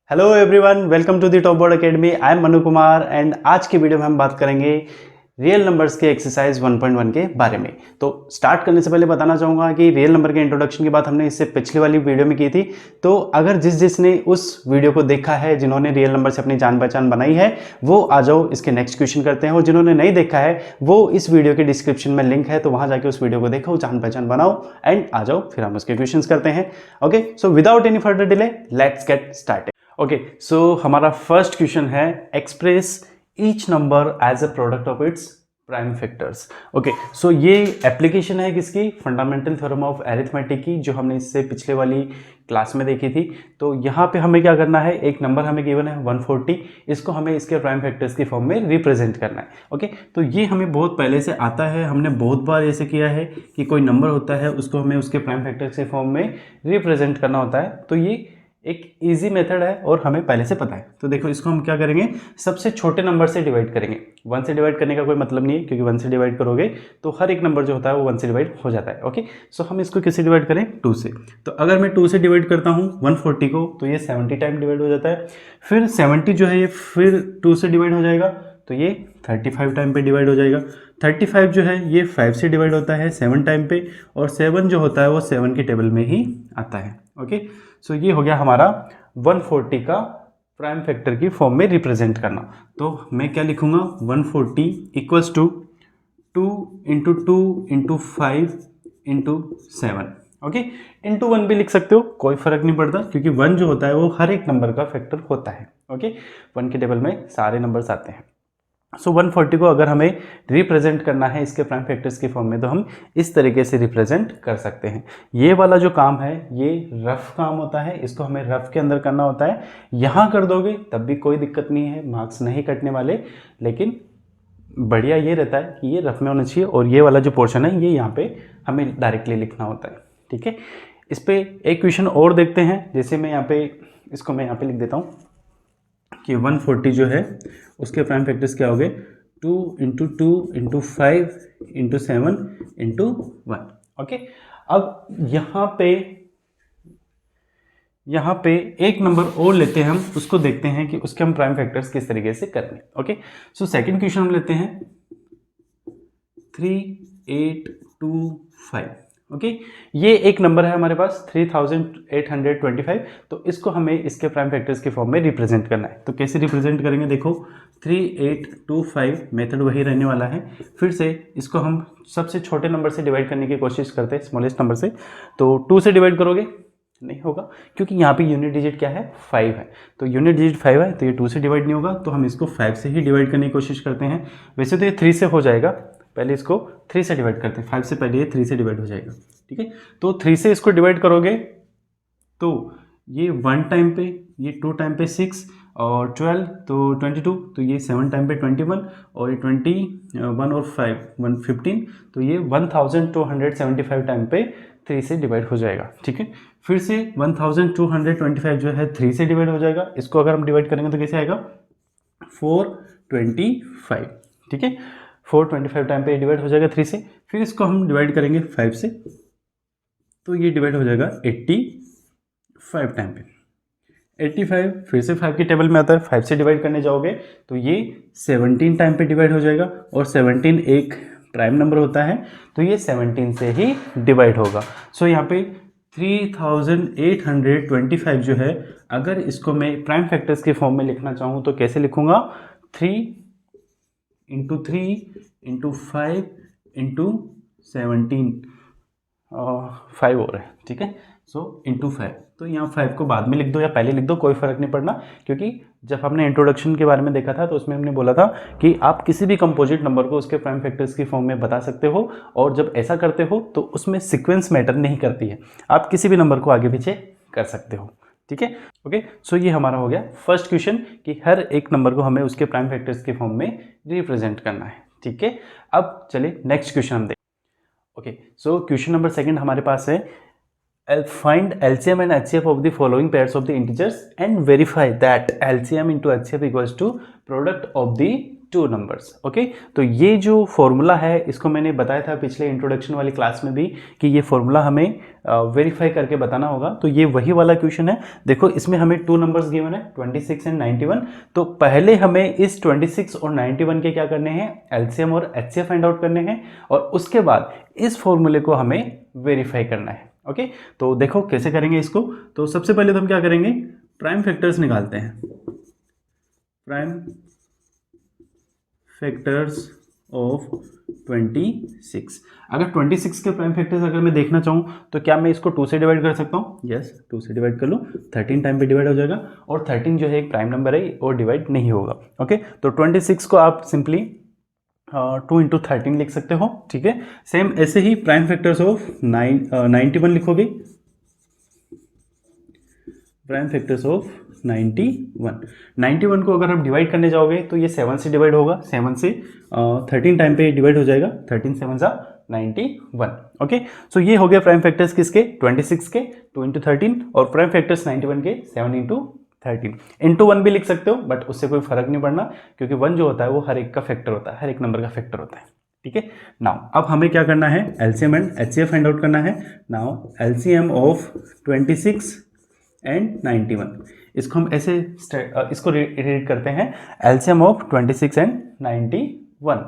Hello everyone, welcome to the Top Board Academy. I am Manu Kumar and आज की video में हम बात करेंगे रियल नंबर्स के एक्सरसाइज 1.1 के बारे में। तो स्टार्ट करने से पहले बताना चाहूँगा कि रियल नंबर के इंट्रोडक्शन की बात हमने इससे पिछली वाली वीडियो में की थी। तो अगर जिसने उस वीडियो को देखा है, जिन्होंने रियल नंबर से अपनी जान पहचान बनाई है, वो आ जाओ इसके नेक्स्ट क्वेश्चन करते हैं। और जिन्होंने नहीं देखा है वो इस वीडियो के डिस्क्रिप्शन में लिंक है, तो वहाँ जाके उस वीडियो को देखो, जान पहचान बनाओ एंड आ जाओ, फिर हम उसके क्वेश्चन करते हैं। Okay, so without any further delay let's get started. Okay, so हमारा फर्स्ट क्वेश्चन है express each number as a product of its prime factors. Okay, so ये एप्लीकेशन है किसकी? फंडामेंटल थ्योरम ऑफ अरिथमेटिक की, जो हमने इससे पिछले वाली क्लास में देखी थी। तो यहाँ पे हमें क्या करना है, एक नंबर हमें गिवन है 140, इसको हमें इसके प्राइम फैक्टर्स की फॉर्म में रिप्रेजेंट करना है। ओके, तो ये हमें बहुत पहले से आता है, हमने बहुत बार ऐसे किया है कि कोई नंबर होता है उसको हमें उसके प्राइम फैक्टर्स के फॉर्म में रिप्रेजेंट करना होता है। तो ये एक इजी मेथड है और हमें पहले से पता है। तो देखो, इसको हम क्या करेंगे, सबसे छोटे नंबर से डिवाइड करेंगे। 1 से डिवाइड करने का कोई मतलब नहीं है, क्योंकि 1 से डिवाइड करोगे तो हर एक नंबर जो होता है वो 1 से डिवाइड हो जाता है। ओके, सो हम इसको किससे डिवाइड करें? 2 से। तो अगर मैं 2 से डिवाइड करता हूँ 140 को, तो ये 70 टाइम डिवाइड हो जाता है। फिर 70 जो है ये फिर 2 से डिवाइड हो जाएगा, तो ये 35 टाइम पे डिवाइड हो जाएगा। 35 जो है ये 5 से डिवाइड होता है 7 टाइम पे, और 7 जो होता है वो 7 की टेबल में ही आता है। ओके, सो ये हो गया हमारा 140 का प्राइम फैक्टर की फॉर्म में रिप्रेजेंट करना। तो मैं क्या लिखूंगा, 140 equals to 2 into 2 into 5 into 7। Okay, into 1 भी लिख सकते हो, कोई फर्क नहीं पड़ता, क्योंकि 1 जो होता है वो हर एक नंबर का फैक्टर होता है। ओके, 1 के टेबल में सारे नंबर्स आते हैं। सो 140 को अगर हमें रिप्रेजेंट करना है इसके प्राइम फैक्टर्स की फॉर्म में, तो हम इस तरीके से रिप्रेजेंट कर सकते हैं। ये वाला जो काम है ये रफ काम होता है, इसको हमें रफ के अंदर करना होता है। यहाँ कर दोगे तब भी कोई दिक्कत नहीं है, मार्क्स नहीं कटने वाले, लेकिन बढ़िया ये रहता है कि ये रफ में होना चाहिए, और ये वाला जो पोर्शन है ये यहाँ पे हमें डायरेक्टली लिखना होता है। ठीक है, इस पर एक क्वेश्चन और देखते हैं। जैसे मैं यहाँ पे इसको मैं यहाँ पे लिख देता हूँ कि 140 जो है उसके प्राइम फैक्टर्स क्या हो गए, 2 into 2 into 5 into 7 into 1। Okay, अब यहाँ पे एक नंबर और लेते हैं हम, उसको देखते हैं कि उसके हम प्राइम फैक्टर्स किस तरीके से करने। ओके, सो सेकंड क्वेश्चन हम लेते हैं 3825। ओके, ये एक नंबर है हमारे पास 3825। तो इसको हमें इसके प्राइम फैक्टर्स के फॉर्म में रिप्रेजेंट करना है। तो कैसे रिप्रेजेंट करेंगे, देखो 3825 मेथड वही रहने वाला है। फिर से इसको हम सबसे छोटे नंबर से डिवाइड करने की कोशिश करते हैं, स्मॉलेस्ट नंबर से। तो 2 से डिवाइड करोगे नहीं होगा, क्योंकि यहाँ पे यूनिट डिजिट क्या है, 5 है। तो यूनिट डिजिट 5 है, तो ये 2 से डिवाइड नहीं होगा, तो हम इसको 5 से ही डिवाइड करने की कोशिश करते हैं। वैसे तो ये 3 से हो जाएगा, पहले इसको 3 से डिवाइड करते हैं। 5 से पहले ये 3 से डिवाइड हो जाएगा। ठीक है, तो 3 से इसको डिवाइड करोगे तो ये 1 टाइम पे, ये 2 टाइम पे 6 और 12 तो 22, तो ये 7 टाइम पे 21, और ये 21 और 5 115, तो ये 1275 टाइम पे 3 से डिवाइड हो जाएगा। ठीक है, फिर से 1225 जो है 3 से डिवाइड हो जाएगा। इसको अगर हम डिवाइड करेंगे तो कैसे आएगा, 425। ठीक है, 425 टाइम पे डिवाइड हो जाएगा 3 से। फिर इसको हम डिवाइड करेंगे 5 से, तो ये डिवाइड हो जाएगा 85 टाइम पे। 85 फिर से 5 की टेबल में आता है, 5 से डिवाइड करने जाओगे तो ये 17 टाइम पे डिवाइड हो जाएगा, और 17 एक प्राइम नंबर होता है, तो ये 17 से ही डिवाइड होगा। सो यहाँ पे 3825 जो है, अगर इसको मैं प्राइम फैक्टर्स के फॉर्म में लिखना चाहूँ तो कैसे लिखूँगा, 3 इंटू 3 इंटू 5 इंटू 17, 5 और है। ठीक है, सो इंटू 5, तो यहाँ 5 को बाद में लिख दो या पहले लिख दो, कोई फ़र्क नहीं पड़ना, क्योंकि जब हमने इंट्रोडक्शन के बारे में देखा था तो उसमें हमने बोला था कि आप किसी भी कंपोजिट नंबर को उसके प्राइम फैक्टर्स की फॉर्म में बता सकते हो, और जब ऐसा करते हो तो उसमें सीक्वेंस मैटर नहीं करती है, आप किसी भी नंबर को आगे पीछे कर सकते हो। ठीक है, ओके, सो ये हमारा हो गया फर्स्ट क्वेश्चन कि हर एक नंबर को हमें उसके प्राइम फैक्टर्स के फॉर्म में रिप्रेजेंट करना है। ठीक है, अब चलिए नेक्स्ट क्वेश्चन हम देखें। Okay, so question number second हमारे पास है, find LCM and HCF of the following pairs of the integers and verify that LCM into HCF equals to product of the two numbers. Okay, तो ये जो formula है इसको मैंने बताया था पिछले इंट्रोडक्शन वाली क्लास में भी कि ये फॉर्मूला हमें वेरीफाई करके बताना होगा। तो ये वही वाला क्वेश्चन है। देखो इसमें हमें टू नंबर्स गिवन है 26 एंड 91। तो पहले हमें इस 26 और 91 के क्या करने हैं, एलसीएम और एचसीएफ फाइंड आउट करने हैं और उसके बाद इस फॉर्मूले को हमें वेरीफाई करना है। ओके, तो देखो कैसे करेंगे इसको। तो सबसे पहले तो हम क्या करेंगे, प्राइम फैक्टर्स निकालते हैं। Prime factors of 26। अगर 26 के प्राइम फैक्टर्स अगर मैं देखना चाहूँ तो क्या मैं इसको 2 से डिवाइड कर सकता हूँ? यस, 2 से डिवाइड कर लो, 13 टाइम पे डिवाइड हो जाएगा और 13 जो है एक प्राइम नंबर है और डिवाइड नहीं होगा। ओके, तो 26 को आप सिंपली 2 इंटू 13 लिख सकते हो। ठीक है, सेम ऐसे ही प्राइम फैक्टर्स ऑफ 91 लिखोगे। प्राइम फैक्टर्स ऑफ 91 को अगर आप डिवाइड करने जाओगे तो ये 7 से डिवाइड होगा, 7 से 13 टाइम पे डिवाइड हो जाएगा, 13 7 सा 91। ओके, सो ये हो गया प्राइम फैक्टर्स किसके, 26 के 2 इंटू 13 और प्राइम फैक्टर्स 91 के 7 इंटू 13। इंटू 1 भी लिख सकते हो बट उससे कोई फर्क नहीं पड़ना क्योंकि 1 जो होता है वो हर एक का फैक्टर होता है, हर एक नंबर का फैक्टर होता है। ठीक है, नाउ अब हमें क्या करना है, LCM and HCF find out करना है। नाउ एलसीएम ऑफ 26 एंड 91, इसको हम ऐसे इसको रीड करते हैं, एलसीएम ऑफ 26 एंड 91।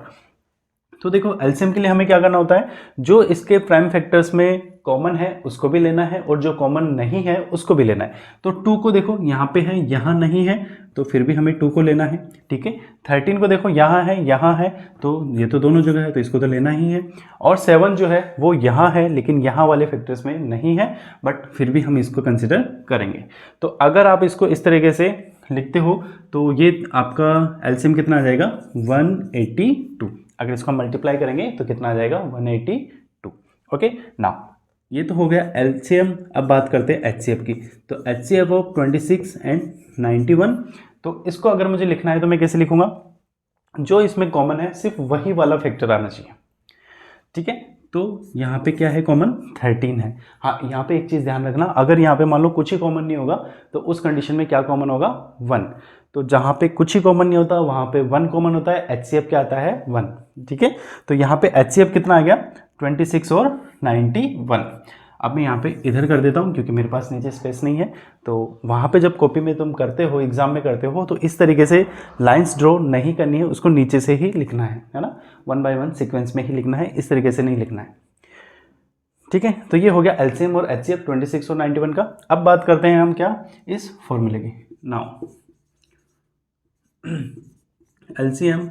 तो देखो एलसीएम के लिए हमें क्या करना होता है, जो इसके प्राइम फैक्टर्स में कॉमन है उसको भी लेना है और जो कॉमन नहीं है उसको भी लेना है। तो 2 को देखो यहाँ पे है, यहाँ नहीं है, तो फिर भी हमें 2 को लेना है। ठीक है, 13 को देखो यहाँ है, तो ये तो दोनों जगह है तो इसको तो लेना ही है। और 7 जो है वो यहाँ है लेकिन यहाँ वाले फैक्टर्स में नहीं है बट फिर भी हम इसको कंसिडर करेंगे। तो अगर आप इसको इस तरीके से लिखते हो तो ये आपका एलसीएम कितना आ जाएगा, 182। अगर इसको हम मल्टीप्लाई करेंगे तो कितना आ जाएगा, 182। ओके, नाउ ये तो हो गया एलसीएम। अब बात करते हैं एचसीएफ की। तो एचसीएफ ऑफ 26 एंड 91, तो इसको अगर मुझे लिखना है तो मैं कैसे लिखूंगा, जो इसमें कॉमन है सिर्फ वही वाला फैक्टर आना चाहिए। ठीक है, तो यहाँ पे क्या है कॉमन, 13 है। हाँ, यहाँ पे एक चीज़ ध्यान रखना, अगर यहाँ पे मान लो कुछ ही कॉमन नहीं होगा तो उस कंडीशन में क्या कॉमन होगा, 1। तो जहाँ पे कुछ ही कॉमन नहीं होता वहाँ पे 1 कॉमन होता है, एचसीएफ क्या आता है, 1। ठीक है, तो यहाँ पे एचसीएफ कितना आ गया, 26 और 91। अब मैं यहाँ पे इधर कर देता हूँ क्योंकि मेरे पास नीचे स्पेस नहीं है। तो वहाँ पे जब कॉपी में तुम करते हो, एग्जाम में करते हो, तो इस तरीके से लाइंस ड्रॉ नहीं करनी है, उसको नीचे से ही लिखना है ना, 1 बाय 1 सीक्वेंस में ही लिखना है, इस तरीके से नहीं लिखना है। ठीक है, तो ये हो गया एलसीएम और एचसीएफ 26 और 91 का। अब बात करते हैं हम क्या, इस फॉर्मूले की। Now LCM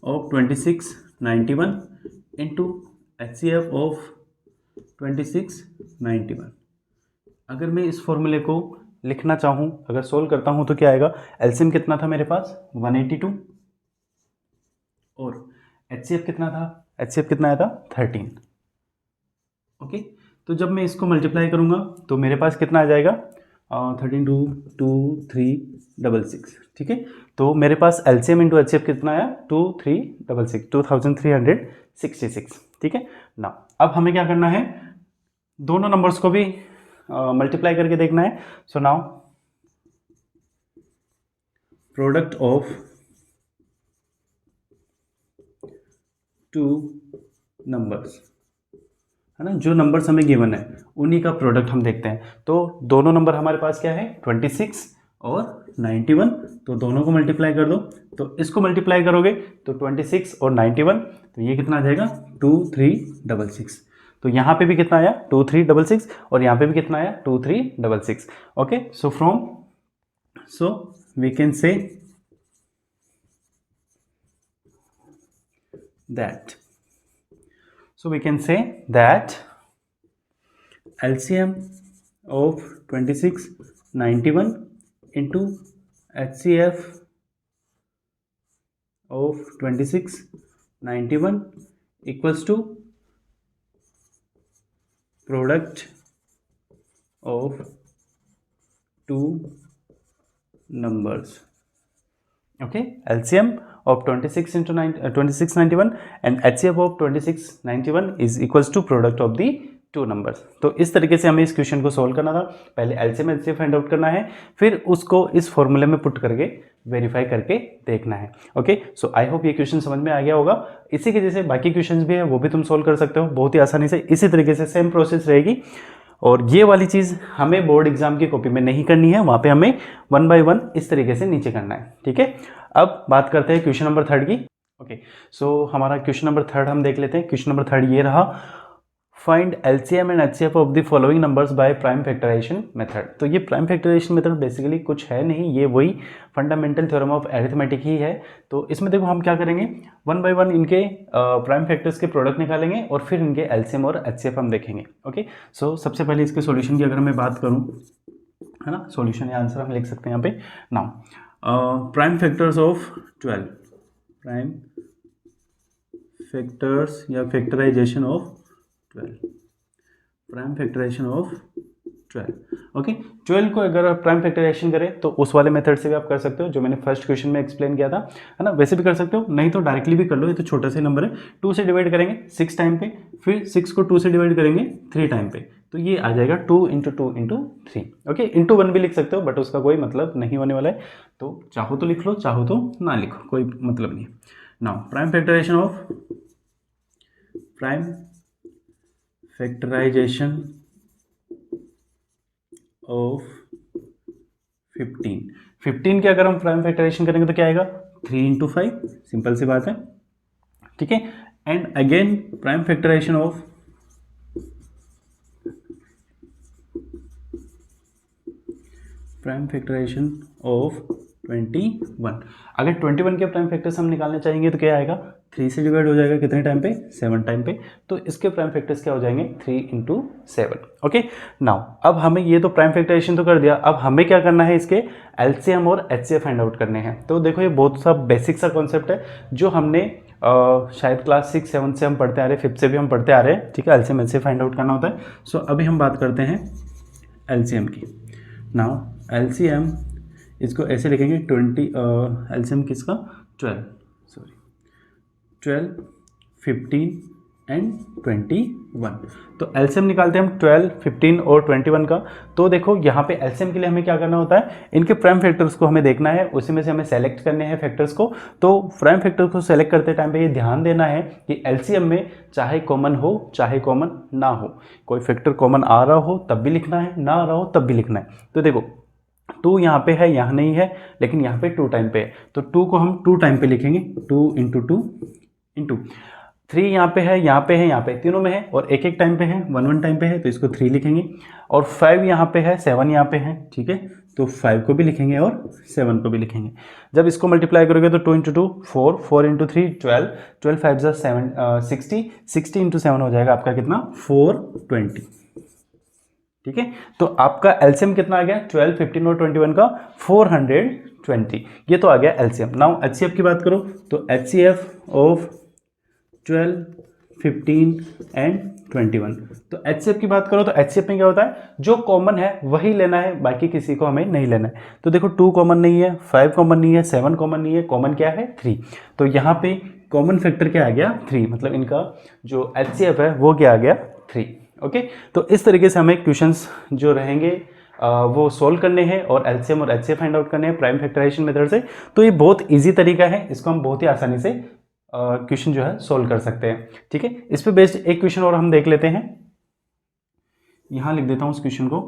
of 26 91 into HCF of 26 91। अगर मैं इस फॉर्मूले को लिखना चाहूँ, अगर सोल्व करता हूँ तो क्या आएगा, एलसीएम कितना था मेरे पास, 182 और एचसीएफ कितना था, एचसीएफ कितना आया था, 13। ओके, तो जब मैं इसको मल्टीप्लाई करूँगा तो मेरे पास कितना आ जाएगा, 13 2 2 3 6 6। ठीक है, तो मेरे पास एलसीएम इंटू एचसीएफ कितना आया, 2366 2366। ठीक है ना, अब हमें क्या करना है, दोनों नंबर्स को भी मल्टीप्लाई करके देखना है। So now product of two numbers है ना, जो नंबर्स हमें गिवन है उन्हीं का प्रोडक्ट हम देखते हैं। तो दोनों नंबर हमारे पास क्या है, 26 और 91, तो दोनों को मल्टीप्लाई कर दो। तो इसको मल्टीप्लाई करोगे तो 26 और 91, तो ये कितना आ जाएगा, 2366। तो यहाँ पे भी कितना आया, 2366 और यहाँ पे भी कितना आया, 2366। Okay, so we can say that LCM of 26 91 into HCF of 26 91 equals to product of two numbers. Okay, LCM of 26 into 2691 and HCF of 2691 is equals to product of the two numbers. तो इस तरीके से हमें इस question को solve करना था। पहले एलसीएम एचसीएफ फाइंड आउट करना है, फिर उसको इस फॉर्मूले में पुट करके वेरीफाई करके देखना है। ओके, सो आई होप ये क्वेश्चन समझ में आ गया होगा। इसी के जैसे बाकी क्वेश्चंस भी है, वो भी तुम सॉल्व कर सकते हो बहुत ही आसानी से। इसी तरीके से सेम प्रोसेस रहेगी, और ये वाली चीज़ हमें बोर्ड एग्जाम की कॉपी में नहीं करनी है, वहाँ पे हमें 1 बाय 1 इस तरीके से नीचे करना है। ठीक है, अब बात करते हैं क्वेश्चन नंबर 3 की। ओके, सो हमारा क्वेश्चन नंबर 3 हम देख लेते हैं। क्वेश्चन नंबर 3 ये रहा, find LCM and HCF of the following numbers by prime factorisation method. तो ये प्राइम फैक्टराइजेशन मेथड बेसिकली कुछ है नहीं, ये वही फंडामेंटल थ्योरम ऑफ अरिथमेटिक ही है। तो इसमें देखो हम क्या करेंगे, 1 बाय 1 इनके प्राइम फैक्टर्स के प्रोडक्ट निकालेंगे और फिर इनके एलसीएम और एचसीएफ हम देखेंगे। ओके, सो सबसे पहले इसके सॉल्यूशन की अगर मैं बात करूँ, है ना, सॉल्यूशन या आंसर हम लिख सकते हैं यहाँ पे। Now prime factors of 12, prime factors या factorization of 12, prime factorisation of 12। Okay, 12 को अगर आप प्राइम फैक्टराइजेशन करें तो उस वाले मेथड से भी आप कर सकते हो जो मैंने फर्स्ट क्वेश्चन में एक्सप्लेन किया था, है ना, वैसे भी कर सकते हो, नहीं तो डायरेक्टली भी कर लो। ये तो छोटा सा नंबर है, 2 से डिवाइड करेंगे 6 टाइम पे, फिर 6 को 2 से डिवाइड करेंगे 3 टाइम पे, तो ये आ जाएगा 2 × 2 × 3। ओके, इंटू 1 भी लिख सकते हो, बट उसका कोई मतलब नहीं होने वाला है, तो चाहो तो लिख लो, चाहो तो ना लिखो, कोई मतलब नहीं। Now prime factorisation of of 15 के अगर हम प्राइम फैक्टराइजेशन करेंगे तो क्या आएगा, 3 × 5, सिंपल सी बात है। ठीक है, and again prime factorisation of 21। अगर 21 के प्राइम फैक्टर्स हम निकालने चाहेंगे तो क्या आएगा, 3 से डिवाइड हो जाएगा कितने टाइम पे, 7 टाइम पे, तो इसके प्राइम फैक्टर्स क्या हो जाएंगे, 3 × 7। ओके, नाउ अब हमें ये तो प्राइम फैक्टराइजेशन तो कर दिया, अब हमें क्या करना है, इसके एलसीएम और एचसीएफ फाइंड आउट करने हैं। तो देखो ये बहुत सा बेसिक सा कॉन्सेप्ट है जो हमने शायद क्लास 6 7 से हम पढ़ते आ रहे हैं, 5th से भी हम पढ़ते आ रहे हैं। ठीक है, एलसीएम एचसीएफ फाइंड आउट करना होता है। सो अभी हम बात करते हैं एलसीएम की। नाउ एलसीएम इसको ऐसे लिखेंगे 20, एलसीएम किसका, 12, 15 एंड 21। तो एलसीएम निकालते हैं हम 12, 15 और 21 का। तो देखो यहाँ पे एलसीएम के लिए हमें क्या करना होता है, इनके प्राइम फैक्टर्स को हमें देखना है, उसी में से हमें सेलेक्ट करने हैं फैक्टर्स को। तो प्राइम फैक्टर को सेलेक्ट करते टाइम पे ये ध्यान देना है कि एलसीएम में चाहे कॉमन हो चाहे कॉमन ना हो, कोई फैक्टर कॉमन आ रहा हो तब भी लिखना है, ना आ रहा हो तब भी लिखना है। तो देखो 2 यहाँ पे है, यहाँ नहीं है, लेकिन यहाँ पे 2 टाइम पे है, तो 2 को हम 2 टाइम पे लिखेंगे, 2 × 2 × 3 यहाँ पे है, यहाँ पे है, यहाँ पे तीनों में है, और एक एक टाइम पे है, 1 टाइम पे है, तो इसको 3 लिखेंगे। और 5 यहाँ पे है, 7 यहाँ पे है, ठीक है, तो 5 को भी लिखेंगे और 7 को भी लिखेंगे। जब इसको मल्टीप्लाई करोगे तो 2 × 2 4, 4 × 3 12, 12 5 7 60, 60 × 7 हो जाएगा आपका कितना, 420। ठीक है, तो आपका एलसीएम कितना आ गया, 12, 15 और 21 का 420, ये तो आ गया एलसीएम। नाउ एचसीएफ की बात करो तो एचसीएफ ऑफ 12, 15 एंड 21। तो एचसीएफ की बात करो तो एचसीएफ में क्या होता है, जो कॉमन है वही लेना है, बाकी किसी को हमें नहीं लेना है। तो देखो 2 कॉमन नहीं है, 5 कॉमन नहीं है, 7 कॉमन नहीं है, कॉमन क्या है, 3। तो यहाँ पे कॉमन फैक्टर क्या आ गया, 3, मतलब इनका जो एचसीएफ है वो क्या आ गया, 3। ओके, तो इस तरीके से हमें क्वेश्चंस जो रहेंगे वो सोल्व करने हैं और एलसीएम और एचसीएफ फाइंड आउट करने हैं प्राइम फैक्टराइजेशन मेथड से। तो ये बहुत इजी तरीका है, इसको हम बहुत ही आसानी से क्वेश्चन जो है सोल्व कर सकते हैं। ठीक है, इस पे बेस्ड एक क्वेश्चन और हम देख लेते हैं, यहाँ लिख देता हूँ उस क्वेश्चन को।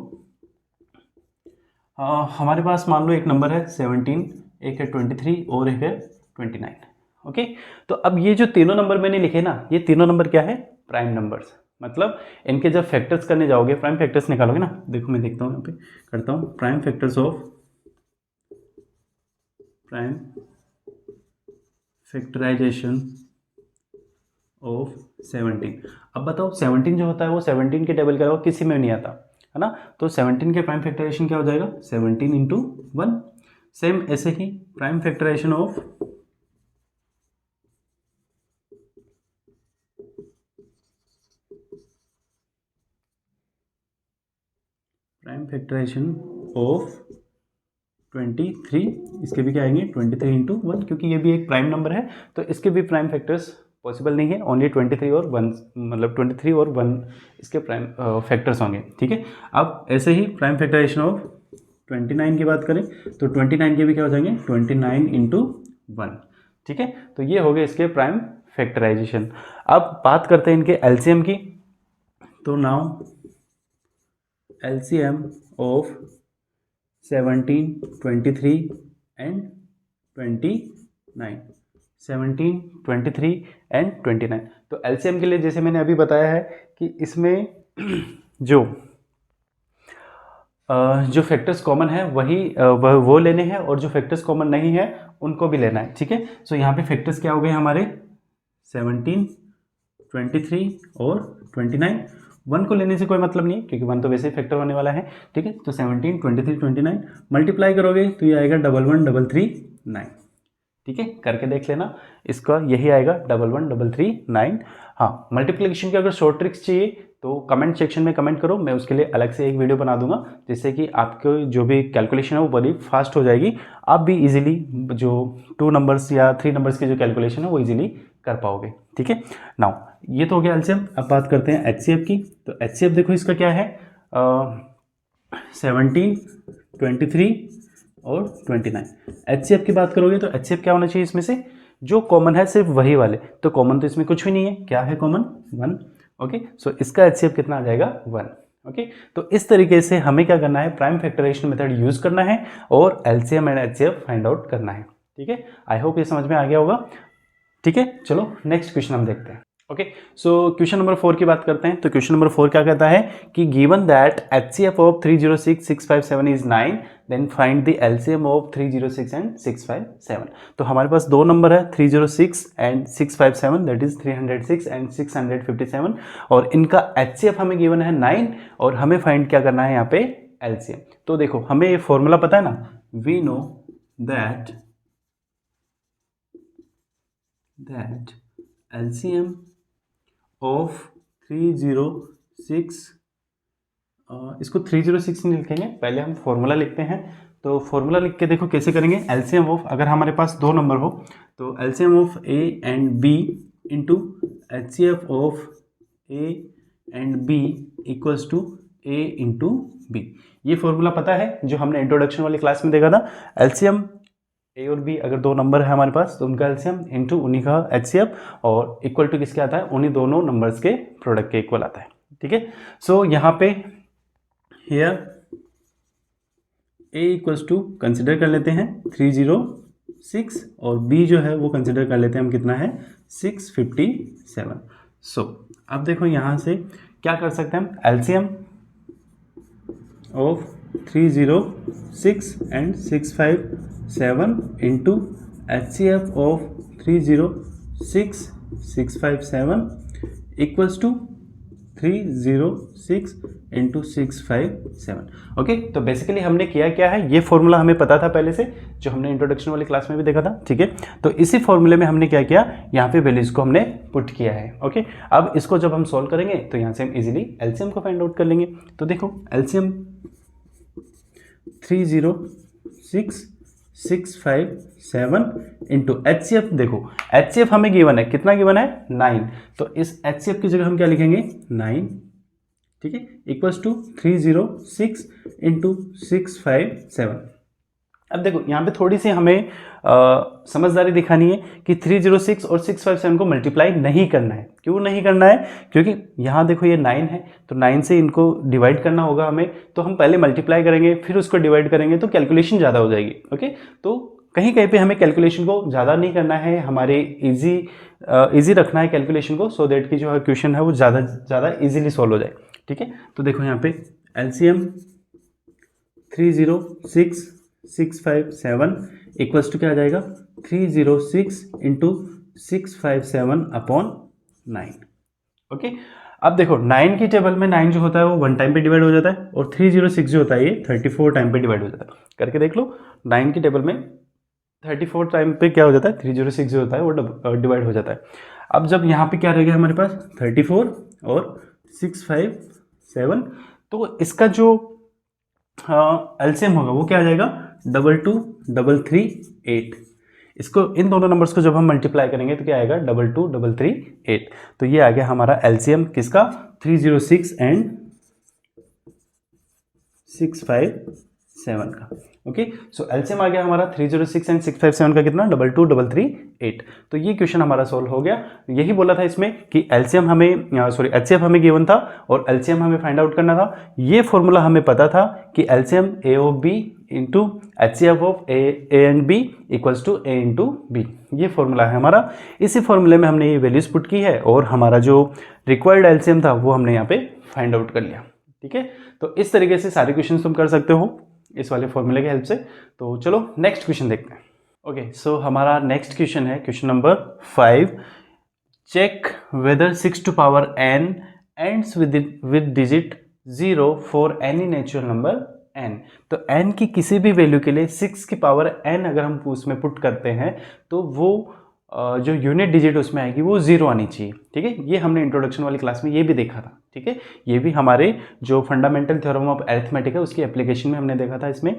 हमारे पास मान लो एक नंबर है 17, एक है 23 और एक है 29। ओके, तो अब ये जो तीनों नंबर मैंने लिखे ना, ये तीनों नंबर क्या है, प्राइम नंबर्स। मतलब इनके जब फैक्टर्स करने जाओगे, प्राइम फैक्टर्स निकालोगे ना, देखो मैं देखता हूँ यहाँ पे करता हूँ, prime factors of prime factorisation of 17। अब बताओ 17 जो होता है वो 17 के टेबल के अलावा किसी में नहीं आता, है ना। तो 17 के प्राइम फैक्टराइजेशन क्या हो जाएगा, 17 × 1। सेम ऐसे ही prime factorisation of prime factorisation of 23, इसके भी क्या आएंगे 23 × 1, क्योंकि ये भी एक प्राइम नंबर है तो इसके भी प्राइम फैक्टर्स पॉसिबल नहीं है, ओनली 23 और 1, मतलब 23 और 1 इसके प्राइम फैक्टर्स होंगे, ठीक है। अब ऐसे ही प्राइम फैक्टराइजेशन ऑफ 29 की बात करें तो 29 के भी क्या हो जाएंगे 29 इंटू 1, ठीक है। तो ये हो गए इसके प्राइम फैक्टराइजेशन। अब बात करते हैं इनके एलसीएम की। तो now LCM of 17, 23 and 29, 17, 23 and 29। तो एलसीएम के लिए जैसे मैंने अभी बताया है कि इसमें जो फैक्टर्स कॉमन है वही वो लेने हैं, और जो फैक्टर्स कॉमन नहीं है उनको भी लेना है, ठीक है। सो यहाँ पे फैक्टर्स क्या हो गए हमारे 17, 23 और 29। 1 को लेने से कोई मतलब नहीं है क्योंकि 1 तो वैसे ही फैक्टर होने वाला है, ठीक है। तो 17, 23, 29 मल्टीप्लाई करोगे तो ये आएगा 11,1,3,9, ठीक है। करके देख लेना, इसका यही आएगा 11,1,3,9। हाँ, मल्टीप्लिकेशन की अगर शॉर्ट ट्रिक्स चाहिए तो कमेंट सेक्शन में कमेंट करो, मैं उसके लिए अलग से एक वीडियो बना दूंगा, जिससे कि आपको जो भी कैलकुलेशन है वो बड़ी फास्ट हो जाएगी, आप भी इजीली जो 2 नंबर्स या 3 नंबर्स की जो कैलकुलेशन है वो इजीली कर पाओगे, ठीक है। नाउ ये तो हो गया एलसीएम। अब बात करते हैं एचसीएफ की। तो एचसीएफ देखो इसका क्या है, 17, 23 और 29। एचसीएफ की बात करोगे तो एचसीएफ क्या होना चाहिए, इसमें से जो कॉमन है सिर्फ वही वाले, तो कॉमन तो इसमें कुछ भी नहीं है, क्या है कॉमन 1, ओके। सो इसका एचसीएफ कितना आ जाएगा 1, ओके। तो इस तरीके से हमें क्या करना है, प्राइम फैक्टराइजेशन मेथड यूज करना है और LCM and HCF find out करना है, ठीक है। आई होप ये समझ में आ गया होगा, ठीक है। चलो नेक्स्ट क्वेश्चन हम देखते हैं, ओके। सो क्वेश्चन नंबर 4 की बात करते हैं। तो क्वेश्चन नंबर 4 क्या कहता है कि given that HCF of 306,657 is 9, then find the LCM of 306 and 657। तो हमारे पास दो नंबर है 306 एंड 657, दैट इज 306 एंड 657, और इनका एचसीएफ हमें गिवन है 9 और हमें फाइंड क्या करना है यहाँ पे एलसीएम। तो देखो हमें ये फॉर्मूला पता है ना, we know that LCM of 306, इसको 306 नहीं लिखेंगे, पहले हम फॉर्मूला लिखते हैं। तो फॉर्मूला लिख के देखो कैसे करेंगे, LCM ऑफ, अगर हमारे पास दो नंबर हो तो LCM of A and B into HCF of A and B equals to A into B। ये फॉर्मूला पता है जो हमने इंट्रोडक्शन वाली क्लास में देखा था। LCM ए और बी अगर दो नंबर है हमारे पास तो उनका एलसीएम इनटू उन्हीं का एचसीएफ, और इक्वल टू किसके आता है, उन्हीं दोनों नंबर्स के प्रोडक्ट के इक्वल आता है, ठीक है। सो यहाँ पे here A equals to consider कर लेते हैं 306 और बी जो है वो कंसिडर कर लेते हैं हम कितना है 657। सो अब देखो यहाँ से क्या कर सकते हैं हम, LCM of 306 and 657 into HCF of 306 657 equals to 306 into 657, okay. तो बेसिकली हमने किया क्या है, ये फॉर्मूला हमें पता था पहले से, जो हमने इंट्रोडक्शन वाली क्लास में भी देखा था, ठीक है। तो इसी फॉर्मूले में हमने क्या किया, यहाँ पे वैल्यूज को हमने पुट किया है, ओके। अब इसको जब हम सॉल्व करेंगे तो यहाँ से हम इजीली एलसीएम को फाइंड आउट कर लेंगे। तो देखो एलसीएम 306 657 इंटू HCF, देखो HCF हमें गिवन है, कितना गिवन है 9, तो इस HCF की जगह हम क्या लिखेंगे 9, ठीक है, इक्वल्स टू 306 इंटू 657। अब देखो यहाँ पे थोड़ी सी हमें समझदारी दिखानी है कि 306 और 657 को मल्टीप्लाई नहीं करना है। क्यों नहीं करना है, क्योंकि यहाँ देखो ये 9 है तो 9 से इनको डिवाइड करना होगा हमें, तो हम पहले मल्टीप्लाई करेंगे फिर उसको डिवाइड करेंगे तो कैलकुलेशन ज़्यादा हो जाएगी, ओके। तो कहीं कहीं पे हमें कैलकुलेशन को ज़्यादा नहीं करना है, हमारे ईजी रखना है कैलकुलेशन को, सो दैट की जो क्वेश्चन है वो ज़्यादा ईजिली सॉल्व हो जाए, ठीक है। तो देखो यहाँ पे एलसीएम 306 657 इक्वल्स टू क्या आ जाएगा 306 इंटू 657 अपॉन 9, ओके। अब देखो 9 की टेबल में 9 जो होता है वो 1 टाइम पे डिवाइड हो जाता है, और 306 जो होता है ये 34 टाइम पे डिवाइड हो जाता है। करके देख लो, 9 की टेबल में 34 टाइम पे क्या हो जाता है, 306 जो होता है वो डिवाइड हो जाता है। अब जब यहाँ पे क्या रह गया हमारे पास 34 और 657, तो इसका जो एलसीएम होगा वो क्या आ जाएगा 22338। इसको इन दोनों नंबर्स को जब हम मल्टीप्लाई करेंगे तो क्या आएगा 22338। तो ये आ गया हमारा एलसीएम किसका 306 एंड 657 का। ओके, सो एलसीएम आ गया हमारा 306 एंड 657 का कितना 22338। तो ये क्वेश्चन हमारा सोल्व हो गया। यही बोला था इसमें कि एलसीएम हमें सॉरी एचसीएफ हमें गिवन था और एलसीएम हमें फाइंड आउट करना था। ये फॉर्मूला हमें पता था कि LCM A of B into HCF of A and B equals to A into B, ये फॉर्मूला है हमारा। इसी फॉर्मूले में हमने ये वैल्यूज पुट की है और हमारा जो रिक्वायर्ड एलसीएम था वो हमने यहाँ पे फाइंड आउट कर लिया। ठीक है, तो इस तरीके से सारे क्वेश्चन तुम कर सकते हो इस वाले फॉर्मूले की हेल्प से। तो चलो नेक्स्ट क्वेश्चन देखते हैं। ओके, सो हमारा नेक्स्ट क्वेश्चन है question number 5। Check whether 6 to power n ends with digit 0 for any natural number n। तो n की किसी भी वैल्यू के लिए 6 की पावर n अगर हम उसमें पुट करते हैं तो वो जो यूनिट डिजिट उसमें आएगी वो 0 आनी चाहिए। ठीक है, ये हमने इंट्रोडक्शन वाली क्लास में ये भी देखा था। ठीक है, ये भी हमारे जो फंडामेंटल थ्योरम ऑफ अरिथमेटिक है उसकी एप्लीकेशन में हमने देखा था इसमें।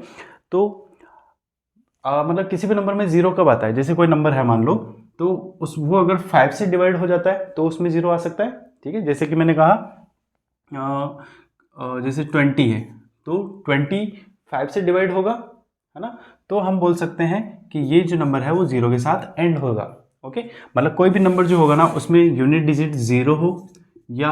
तो मतलब किसी भी नंबर में 0 कब आता है, जैसे कोई नंबर है मान लो, तो उस वो अगर 5 से डिवाइड हो जाता है तो उसमें 0 आ सकता है। ठीक है, जैसे कि मैंने कहा जैसे 20 है तो 20 5 से डिवाइड होगा, है ना, तो हम बोल सकते हैं कि ये जो नंबर है वो 0 के साथ एंड होगा। ओके, मतलब कोई भी नंबर जो होगा ना उसमें यूनिट डिजिट 0 हो या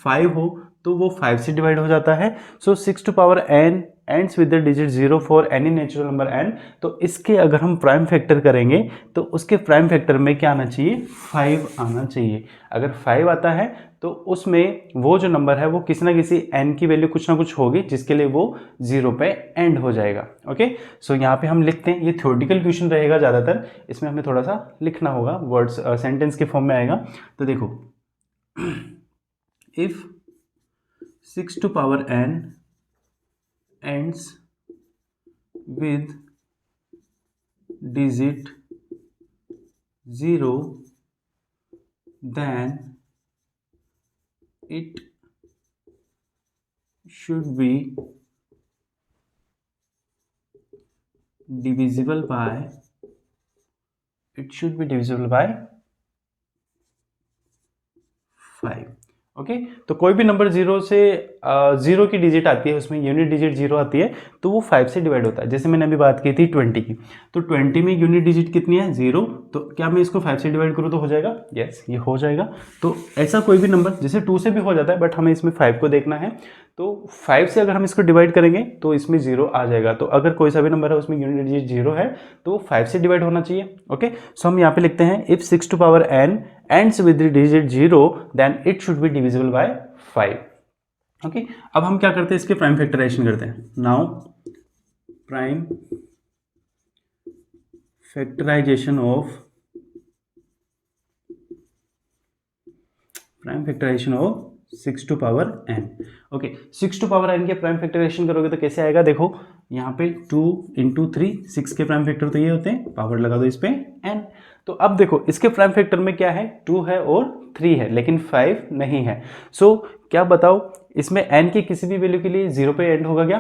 5 हो तो वो 5 से डिवाइड हो जाता है। So 6 to power n ends with the digit 0 for any natural number n। तो इसके अगर हम प्राइम फैक्टर करेंगे तो उसके प्राइम फैक्टर में क्या आना चाहिए 5 आना चाहिए। अगर 5 आता है तो उसमें वो जो नंबर है वो किसी ना किसी n की वैल्यू कुछ ना कुछ होगी जिसके लिए वो 0 पे एंड हो जाएगा। ओके, सो यहाँ पे हम लिखते हैं, ये थ्योरेटिकल क्वेश्चन रहेगा ज़्यादातर, इसमें हमें थोड़ा सा लिखना होगा, वर्ड्स सेंटेंस के फॉर्म में आएगा। तो देखो if 6 to power n ends with digit 0 then it should be divisible by 5। Okay, तो कोई भी नंबर 0 से 0 की डिजिट आती है, उसमें यूनिट डिजिट 0 आती है तो वो 5 से डिवाइड होता है। जैसे मैंने अभी बात की थी 20 की, तो 20 में यूनिट डिजिट कितनी है 0, तो क्या मैं इसको 5 से डिवाइड करूँ तो हो जाएगा, यस ये हो जाएगा। तो ऐसा कोई भी नंबर जैसे 2 से भी हो जाता है बट हमें इसमें 5 को देखना है, तो 5 से अगर हम इसको डिवाइड करेंगे तो इसमें 0 आ जाएगा। तो अगर कोई सा भी नंबर है उसमें यूनिट डिजिट 0 है तो 5 से डिवाइड होना चाहिए। ओके, सो हम यहाँ पे लिखते हैं if 6 to power n ends with the digit 0 then it should be divisible by 5। Okay, अब हम क्या करते हैं इसके प्राइम फैक्टराइजेशन करते हैं। Now prime factorisation of 6 to power n। Okay, 6 to power n के प्राइम फैक्टराइजेशन करोगे तो कैसे आएगा, देखो यहाँ पे 2 इंटू 3, 6 के प्राइम फैक्टर तो ये होते हैं, पावर लगा दो इस पे n। तो अब देखो इसके प्राइम फैक्टर में क्या है 2 है और 3 है लेकिन 5 नहीं है। सो क्या बताओ इसमें n की किसी भी वैल्यू के लिए 0 पे एंड होगा क्या,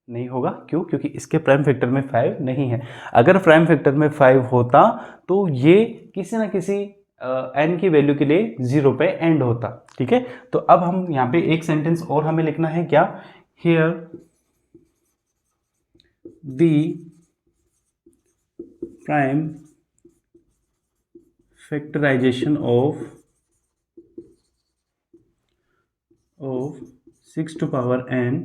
नहीं होगा। क्यों, क्योंकि इसके प्राइम फैक्टर में 5 नहीं है। अगर प्राइम फैक्टर में 5 होता तो ये किसी ना किसी n की वैल्यू के लिए 0 पे एंड होता। ठीक है, तो अब हम यहाँ पे एक सेंटेंस और हमें लिखना है क्या, here the prime factorisation of 6 to power n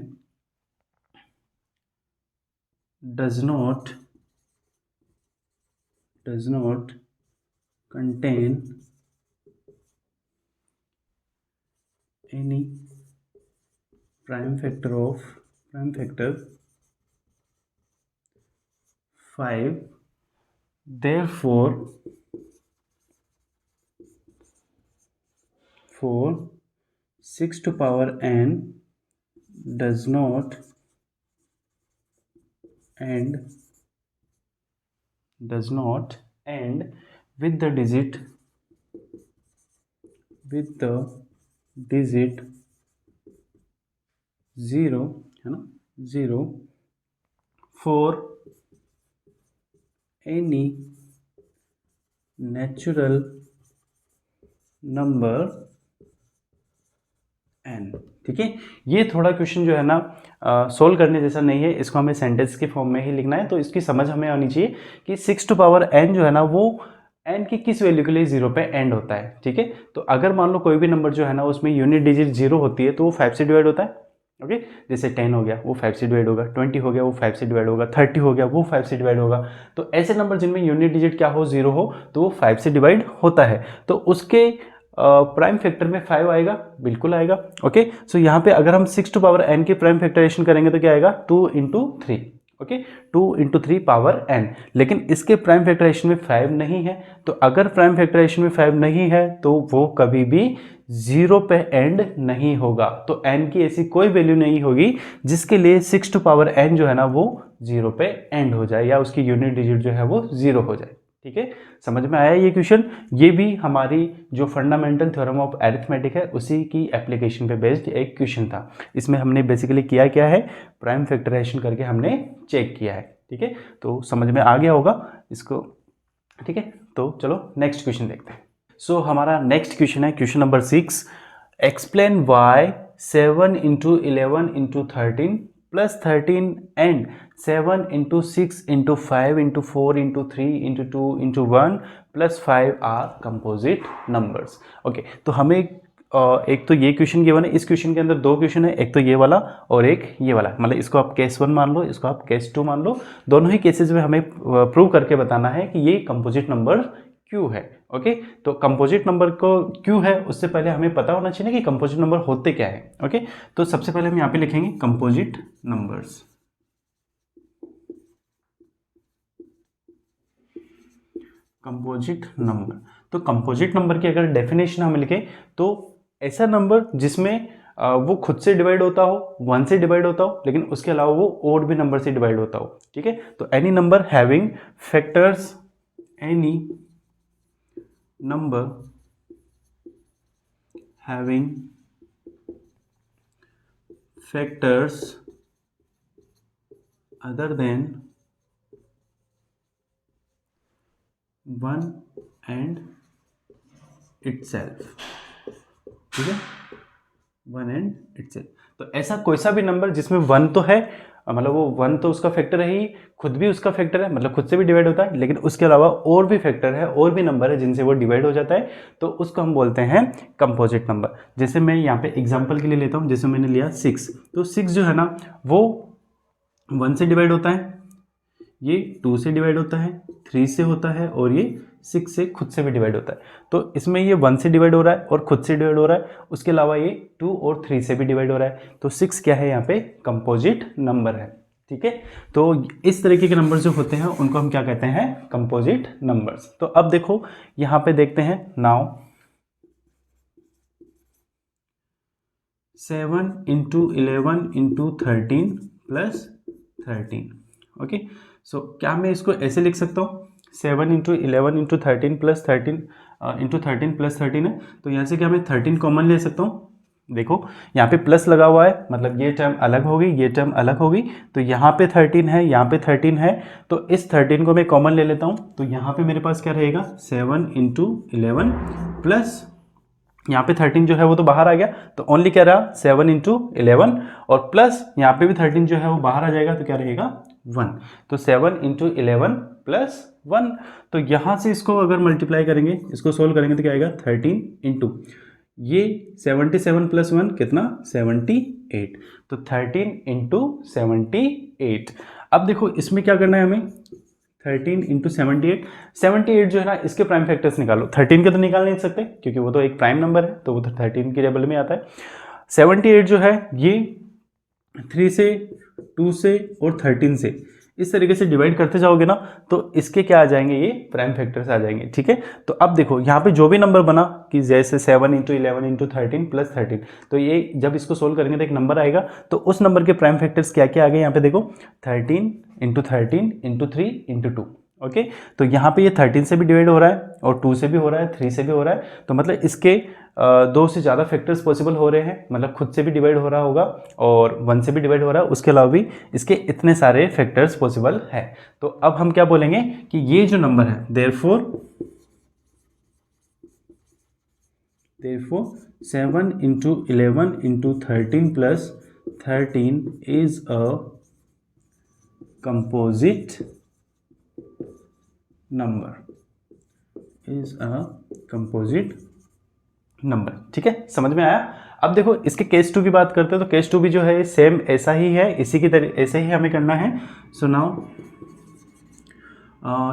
does not contain any prime factor 5, therefore 6 to power n does not end with the digit 0, है ना, 0 for any natural number n। ठीक है, ये थोड़ा क्वेश्चन जो है ना सोल्व करने जैसा नहीं है, इसको हमें सेंटेंस के फॉर्म में ही लिखना है। तो इसकी समझ हमें आनी चाहिए कि 6 टू पावर n जो है ना वो n की किस वैल्यू के लिए 0 पे एंड होता है। ठीक है, तो अगर मान लो कोई भी नंबर जो है ना उसमें यूनिट डिजिट 0 होती है तो वो 5 से डिवाइड होता है। ओके, जैसे 10 हो गया वो 5 से डिवाइड होगा, 20 हो गया वो 5 से डिवाइड होगा, 30 हो गया वो 5 से डिवाइड होगा। तो ऐसे नंबर जिनमें यूनिट डिजिट क्या हो 0 हो तो वो 5 से डिवाइड होता है। तो उसके प्राइम फैक्टर में 5 आएगा, बिल्कुल आएगा। ओके, सो यहाँ पे अगर हम 6 टू पावर n की प्राइम फैक्टराइजेशन करेंगे तो क्या आएगा 2 into 3। Okay, 2 into 3 power n। लेकिन इसके प्राइम फैक्टराइजेशन में 5 नहीं है, तो अगर प्राइम फैक्टराइजेशन में 5 नहीं है तो वो कभी भी 0 पे एंड नहीं होगा। तो n की ऐसी कोई वैल्यू नहीं होगी जिसके लिए 6 टू पावर n जो है ना वो 0 पे एंड हो जाए या उसकी यूनिट डिजिट जो है वो 0 हो जाए। ठीक है, समझ में आया ये क्वेश्चन। ये भी हमारी जो फंडामेंटल थ्योरम ऑफ अरिथमेटिक है उसी की एप्लीकेशन पे बेस्ड एक क्वेश्चन था। इसमें हमने बेसिकली किया क्या है, प्राइम फैक्टराइजेशन करके हमने चेक किया है। ठीक है, तो समझ में आ गया होगा इसको। ठीक है, तो चलो नेक्स्ट क्वेश्चन देखते हैं। सो हमारा नेक्स्ट क्वेश्चन है question number 6। Explain why 7 into 11 into 13 plus 13 and 7 into 6 into 5 into 4 into 3 into 2 into 1 plus 5 are composite numbers. Okay, तो हमें एक तो ये क्वेश्चन गिवन है, इस क्वेश्चन के अंदर दो क्वेश्चन है, एक तो ये वाला और एक ये वाला। मतलब इसको आप केस 1 मान लो, इसको आप केस 2 मान लो। दोनों ही केसेस में हमें प्रूव करके बताना है कि ये कंपोजिट नंबर क्यों है। ओके, तो कंपोजिट नंबर को क्यों है उससे पहले हमें पता होना चाहिए ना कि कंपोजिट नंबर होते क्या है। ओके, तो सबसे पहले हम यहाँ पे लिखेंगे कंपोजिट नंबर्स। कंपोजिट नंबर, तो कंपोजिट नंबर की अगर डेफिनेशन हम लिखें तो ऐसा नंबर जिसमें वो खुद से डिवाइड होता हो, 1 से डिवाइड होता हो, लेकिन उसके अलावा वो और भी नंबर से डिवाइड होता हो। ठीक है, तो any number having factors, any number having factors other than 1 and itself. ठीक है, 1 एंड इटसेल्फ, तो ऐसा कोई सा भी नंबर जिसमें 1 तो है, मतलब वो 1 तो उसका फैक्टर है ही, खुद भी उसका फैक्टर है, मतलब खुद से भी डिवाइड होता है, लेकिन उसके अलावा और भी फैक्टर है, और भी नंबर है जिनसे वो डिवाइड हो जाता है, तो उसको हम बोलते हैं कंपोजिट नंबर। जैसे मैं यहाँ पे एग्जांपल के लिए लेता हूँ, जैसे मैंने लिया 6, तो 6 जो है ना वो 1 से डिवाइड होता है, ये 2 से डिवाइड होता है, 3 से होता है, और ये 6 से खुद से भी डिवाइड होता है। तो इसमें ये 1 से डिवाइड हो रहा है और खुद से डिवाइड हो रहा है, उसके अलावा ये 2 और 3 से भी डिवाइड हो रहा है। तो 6 क्या है यहाँ पे कंपोजिट नंबर है। ठीक है, तो इस तरीके के नंबर जो होते हैं उनको हम क्या कहते हैं, कंपोजिट नंबर्स। तो अब देखो यहाँ पे देखते हैं, now 7 into 11 into 13 plus 13। Okay, so क्या मैं इसको ऐसे लिख सकता हूँ, 7 into 11 into 13 plus 13 into 13 plus 13 है, तो यहाँ से क्या मैं 13 कॉमन ले सकता हूँ। देखो यहाँ पे प्लस लगा हुआ है, मतलब ये टर्म अलग होगी, ये टर्म अलग होगी, तो यहाँ पे 13 है, यहाँ पे 13 है, तो इस 13 को मैं कॉमन ले लेता हूँ। तो यहाँ पे मेरे पास क्या रहेगा, 7 इंटू 11 प्लस यहाँ पे 13 जो है वो तो बाहर आ गया, तो ओनली क्या रहा 7 इंटू 11, और प्लस यहाँ पे भी 13 जो है वो बाहर आ जाएगा, तो क्या रहेगा 1। तो 7 इंटू 11 प्लस 1, तो यहाँ से इसको अगर मल्टीप्लाई करेंगे, इसको सोल्व करेंगे तो क्या आएगा 13 इंटू ये 77 प्लस 1 कितना 78, तो 13 इंटू 78। अब देखो इसमें क्या करना है हमें, 13 इंटू 78 जो है ना इसके प्राइम फैक्टर्स निकालो। 13 के तो निकाल नहीं सकते क्योंकि वो तो एक प्राइम नंबर है, तो वो तो 13 की टेबल में आता है। 78 जो है ये 3 से, 2 से और 13 से इस तरीके से डिवाइड करते जाओगे ना, तो इसके क्या आ जाएंगे, ये प्राइम फैक्टर्स आ जाएंगे। ठीक है, तो अब देखो यहाँ पे जो भी नंबर बना कि जैसे 7 इंटू 11 इंटू 13 प्लस 13, तो ये जब इसको सोल्व करेंगे तो एक नंबर आएगा, तो उस नंबर के प्राइम फैक्टर्स क्या क्या आ गए यहाँ पे देखो, 13 इंटू 13 इंटू 3 इंटू 2। ओके, तो यहाँ पे ये 13 से भी डिवाइड हो रहा है और 2 से भी हो रहा है, 3 से भी हो रहा है, तो मतलब इसके 2 से ज़्यादा फैक्टर्स पॉसिबल हो रहे हैं, मतलब खुद से भी डिवाइड हो रहा होगा और 1 से भी डिवाइड हो रहा है, उसके अलावा भी इसके इतने सारे फैक्टर्स पॉसिबल है। तो अब हम क्या बोलेंगे कि ये जो नंबर है, therefore therefore 7 into 11 into 13 plus 13 is a composite number, is a composite number. ठीक है, समझ में आया। अब देखो इसके केस टू की बात करते हैं तो केस टू भी जो है सेम ऐसा ही है, इसी की तरह ऐसे ही हमें करना है। सो नाउ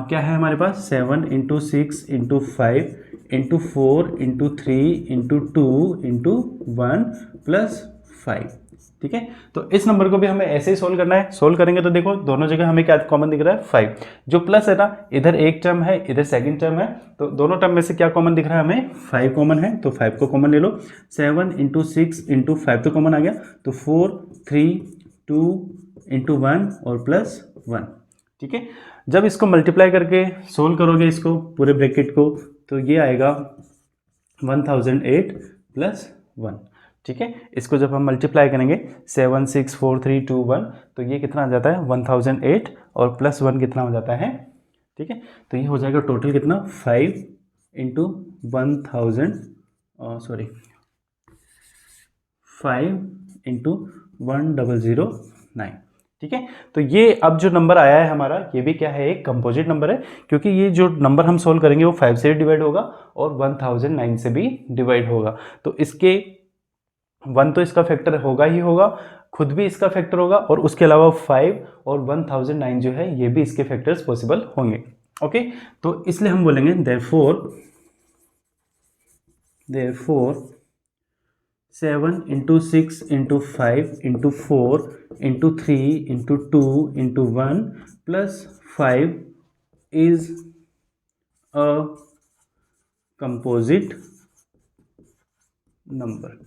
क्या है हमारे पास 7 into 6 into 5 into 4 into 3 into 2 into 1 plus 5। ठीक है, तो इस नंबर को भी हमें ऐसे ही सोल्व करना है। सोल्व करेंगे तो देखो दोनों जगह हमें क्या कॉमन दिख रहा है 5। जो प्लस है ना, इधर एक टर्म है इधर सेकंड टर्म है, तो दोनों टर्म में से क्या कॉमन दिख रहा है हमें 5 कॉमन है, तो 5 को कॉमन ले लो। 7 इंटू 6 इंटू 5 तो कॉमन आ गया, तो 4 3 2 इंटू 1 और प्लस 1। ठीक है, जब इसको मल्टीप्लाई करके सोल्व करोगे इसको पूरे ब्रैकेट को, तो ये आएगा 1008 प्लस 1। ठीक है, इसको जब हम मल्टीप्लाई करेंगे 7 6 4 3 2 1, तो ये कितना आ जाता है 1008 और प्लस 1 कितना हो जाता है। ठीक है, तो ये हो जाएगा टोटल कितना 5 इंटू 1000 सॉरी 5 इंटू 1009। ठीक है, तो ये अब जो नंबर आया है हमारा, ये भी क्या है एक कंपोजिट नंबर है, क्योंकि ये जो नंबर हम सोल्व करेंगे वो 5 से डिवाइड होगा और 1009 से भी डिवाइड होगा। तो इसके 1 तो इसका फैक्टर होगा ही होगा, खुद भी इसका फैक्टर होगा, और उसके अलावा 5 और 1009 जो है ये भी इसके फैक्टर्स पॉसिबल होंगे। ओके, तो इसलिए हम बोलेंगे therefore 7 into 6 into 5 into 4 into 3 into 2 into 1 plus 5 is a composite number.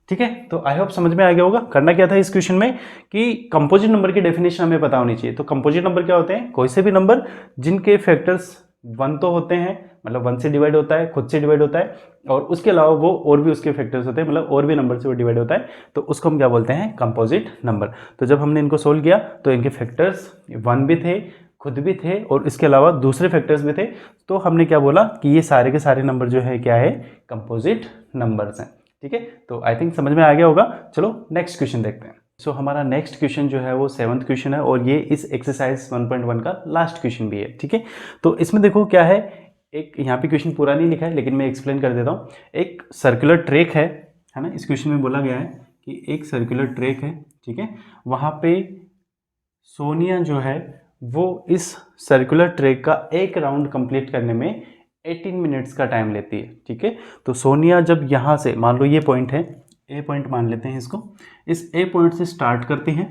ठीक है, तो आई होप समझ में आ गया होगा। करना क्या था इस क्वेश्चन में कि कंपोजिट नंबर की डेफिनेशन हमें पता होनी चाहिए। तो कंपोजिट नंबर क्या होते हैं, कोई से भी नंबर जिनके फैक्टर्स 1 तो होते हैं, मतलब 1 से डिवाइड होता है, खुद से डिवाइड होता है, और उसके अलावा वो और भी उसके फैक्टर्स होते हैं, मतलब और भी नंबर से वो डिवाइड होता है, तो उसको हम क्या बोलते हैं कंपोजिट नंबर। तो जब हमने इनको सोल्व किया तो इनके फैक्टर्स 1 भी थे, खुद भी थे, और इसके अलावा दूसरे फैक्टर्स भी थे, तो हमने क्या बोला कि ये सारे के सारे नंबर जो है क्या है कंपोजिट नंबर्स हैं। ठीक है, तो आई थिंक समझ में आ गया होगा। चलो नेक्स्ट क्वेश्चन देखते हैं। सो हमारा नेक्स्ट क्वेश्चन जो है वो 7th क्वेश्चन है, और ये इस एक्सरसाइज 1.1 का लास्ट क्वेश्चन भी है। ठीक है, तो इसमें देखो क्या है, एक यहाँ पे क्वेश्चन पूरा नहीं लिखा है लेकिन मैं एक्सप्लेन कर देता हूँ। एक सर्कुलर ट्रैक है ना, इस क्वेश्चन में बोला गया है कि एक सर्कुलर ट्रैक है। ठीक है, वहाँ पे सोनिया जो है वो इस सर्कुलर ट्रैक का एक राउंड कंप्लीट करने में 18 मिनट्स का टाइम लेती है। ठीक है, तो सोनिया जब यहाँ से, मान लो ये पॉइंट है, ए पॉइंट मान लेते हैं इसको, इस ए पॉइंट से स्टार्ट करती हैं।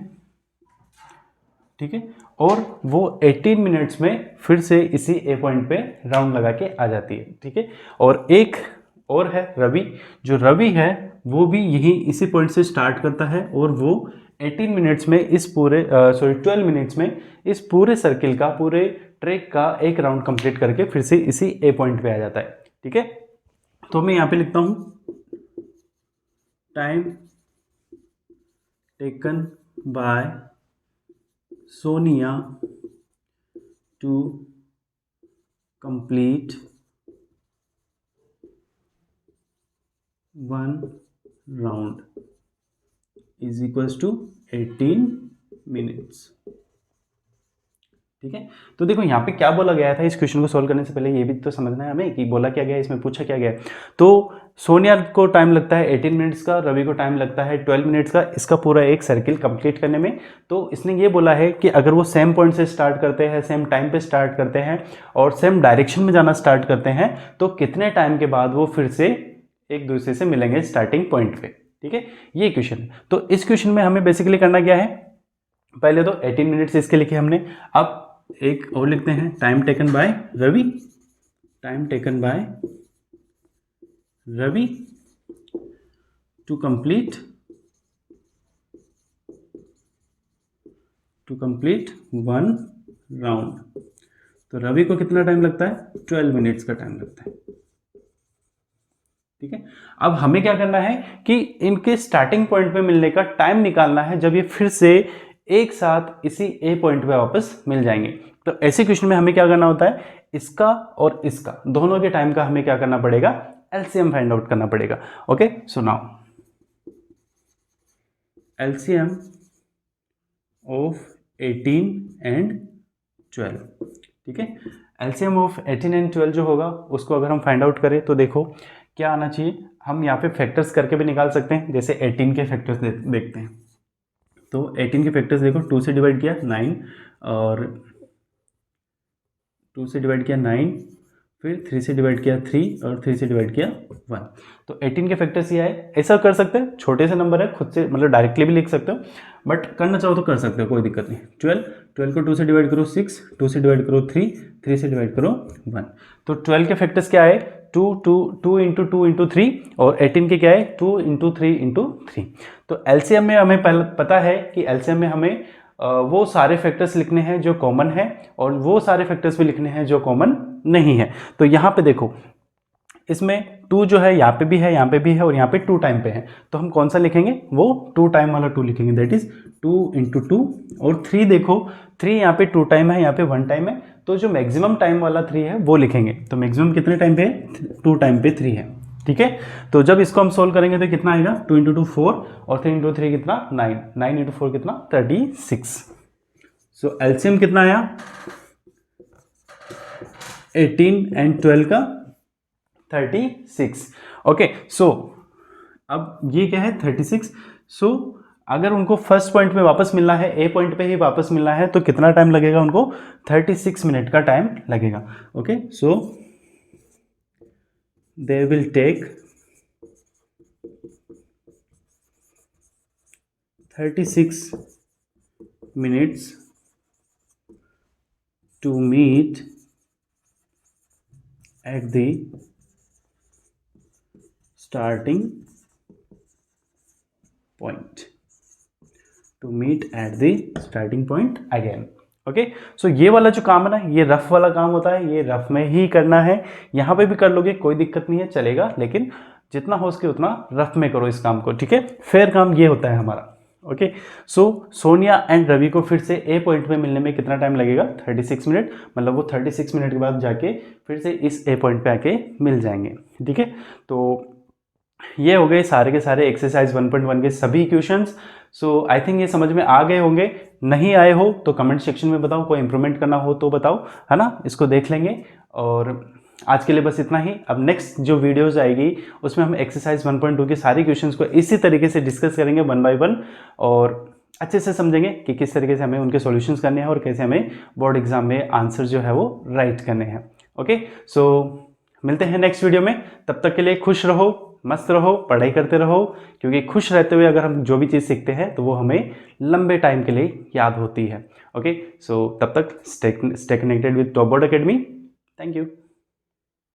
ठीक है, और वो 18 मिनट्स में फिर से इसी ए पॉइंट पे राउंड लगा के आ जाती है। ठीक है, और एक और है रवि, जो रवि है वो भी यही इसी पॉइंट से स्टार्ट करता है, और वो 18 मिनट्स में इस पूरे 12 मिनट्स में इस पूरे सर्किल का, पूरे ट्रैक का एक राउंड कंप्लीट करके फिर से इसी ए पॉइंट पे आ जाता है। ठीक है, तो मैं यहाँ पे लिखता हूँ time taken by Sonia to complete 1 round is equals to 18 minutes. ठीक है, तो देखो यहाँ पे क्या बोला गया था, इस क्वेश्चन को सॉल्व करने से पहले ये भी तो समझना है हमें कि बोला क्या गया, इसमें पूछा क्या गया। तो सोनिया को टाइम लगता है 18 मिनट्स का, रवि को टाइम लगता है 12 मिनट्स का, इसका पूरा एक सर्किल कंप्लीट करने में। तो इसने ये बोला है कि अगर वो सेम पॉइंट से स्टार्ट करते हैं, सेम टाइम पे स्टार्ट करते हैं और सेम डायरेक्शन में जाना स्टार्ट करते हैं, तो कितने टाइम के बाद वो फिर से एक दूसरे से मिलेंगे स्टार्टिंग पॉइंट पे। ठीक है, ये क्वेश्चन है। तो इस क्वेश्चन में हमें बेसिकली करना क्या है, पहले तो 18 मिनट्स इसके लिखे हमने, अब एक और लिखते हैं time taken by Ravi, time taken by Ravi to complete 1 round. तो रवि को कितना टाइम लगता है, 12 मिनट्स का टाइम लगता है। ठीक है, अब हमें क्या करना है कि इनके स्टार्टिंग पॉइंट पे मिलने का टाइम निकालना है, जब ये फिर से एक साथ इसी ए पॉइंट पे वापस मिल जाएंगे। तो ऐसे क्वेश्चन में हमें क्या करना होता है, इसका और इसका दोनों के टाइम का हमें क्या करना पड़ेगा, एलसीएम फाइंड आउट करना पड़ेगा। Okay, so now LCM of 18 and 12, ठीक है। एलसीएम ऑफ 18 एंड 12 जो होगा उसको अगर हम फाइंड आउट करें तो देखो क्या आना चाहिए, हम यहाँ पे फैक्टर्स करके भी निकाल सकते हैं। जैसे 18 के फैक्टर्स देखते हैं, तो 18 के फैक्टर्स देखो, 2 से डिवाइड किया 9, और 2 से डिवाइड किया 9, फिर 3 से डिवाइड किया 3, और 3 से डिवाइड किया 1। तो 18 के फैक्टर्स ये आए। ऐसा कर सकते हैं, छोटे से नंबर है, खुद से मतलब डायरेक्टली भी लिख सकते हो, बट करना चाहो तो कर सकते हो, कोई दिक्कत नहीं। 12 को 2 से डिवाइड करो 6, 2 से डिवाइड करो 3, 3 से डिवाइड करो 1। तो 12 के फैक्टर्स क्या है, 2 इंटू 2 इंटू 3, और 18 के क्या है 2 इंटू 3 इंटू 3। तो एलसीएम में हमें पहले पता है कि एलसीएम में हमें वो सारे फैक्टर्स लिखने हैं जो कॉमन है, और वो सारे फैक्टर्स भी लिखने हैं जो कॉमन नहीं है। तो यहाँ पे देखो, इसमें 2 जो है यहाँ पे भी है, यहाँ पे भी है, और यहाँ पे 2 टाइम पे है। तो हम कौन सा लिखेंगे, वो 2 टाइम वाला 2 लिखेंगे, दैट इज 2 इंटू 2। और 3 देखो, 3 यहाँ पे 2 टाइम है, यहाँ पे 1 टाइम है, तो जो मैक्सिमम टाइम वाला 3 है वो लिखेंगे। तो मैक्सिमम कितने टाइम पे है, 2 टाइम पे 3 है, ठीक है। तो जब इसको हम सोल्व करेंगे तो कितना आएगा, 2 इंटू 2 4, और 3 इंटू 3 कितना 9, 9 इंटू 4 कितना 36। सो एलसीएम कितना आया 18 एंड 12 का 36। ओके, सो अब ये क्या है 36। सो अगर उनको फर्स्ट पॉइंट पे वापस मिलना है, ए पॉइंट पे ही वापस मिलना है, तो कितना टाइम लगेगा उनको, 36 मिनट का टाइम लगेगा। Okay, so they will take 36 minutes to meet at the starting point, to meet at the starting point again। Okay, so ये वाला जो काम है ना, ये रफ वाला काम होता है, ये रफ में ही करना है। यहाँ पे भी कर लोगे कोई दिक्कत नहीं है, चलेगा, लेकिन जितना हो सके उतना रफ में करो इस काम को, ठीक है। फेयर काम ये होता है हमारा। Okay, so Sonia and Ravi को फिर से ए पॉइंट पे मिलने में कितना टाइम लगेगा, 36 मिनट। मतलब वो 36 मिनट के बाद जाके फिर से इस ए पॉइंट पे आके मिल जाएंगे, ठीक है। तो ये हो गए सारे के सारे एक्सरसाइज 1.1 के सभी क्वेश्चंस। सो आई थिंक ये समझ में आ गए होंगे। नहीं आए हो तो कमेंट सेक्शन में बताओ, कोई इंप्रूवमेंट करना हो तो बताओ, है ना, इसको देख लेंगे। और आज के लिए बस इतना ही। अब नेक्स्ट जो वीडियोस आएगी उसमें हम एक्सरसाइज 1.2 के सारी क्वेश्चंस को इसी तरीके से डिस्कस करेंगे 1 बाय 1, और अच्छे से समझेंगे कि किस तरीके से हमें उनके सॉल्यूशंस करने हैं और कैसे हमें बोर्ड एग्जाम में आंसर जो है वो राइट करने हैं। ओके, सो मिलते हैं नेक्स्ट वीडियो में। तब तक के लिए खुश रहो, मस्त रहो, पढ़ाई करते रहो, क्योंकि खुश रहते हुए अगर हम जो भी चीज़ सीखते हैं तो वो हमें लंबे टाइम के लिए याद होती है। ओके, सो तब तक stay connected with top Board academy. Thank you.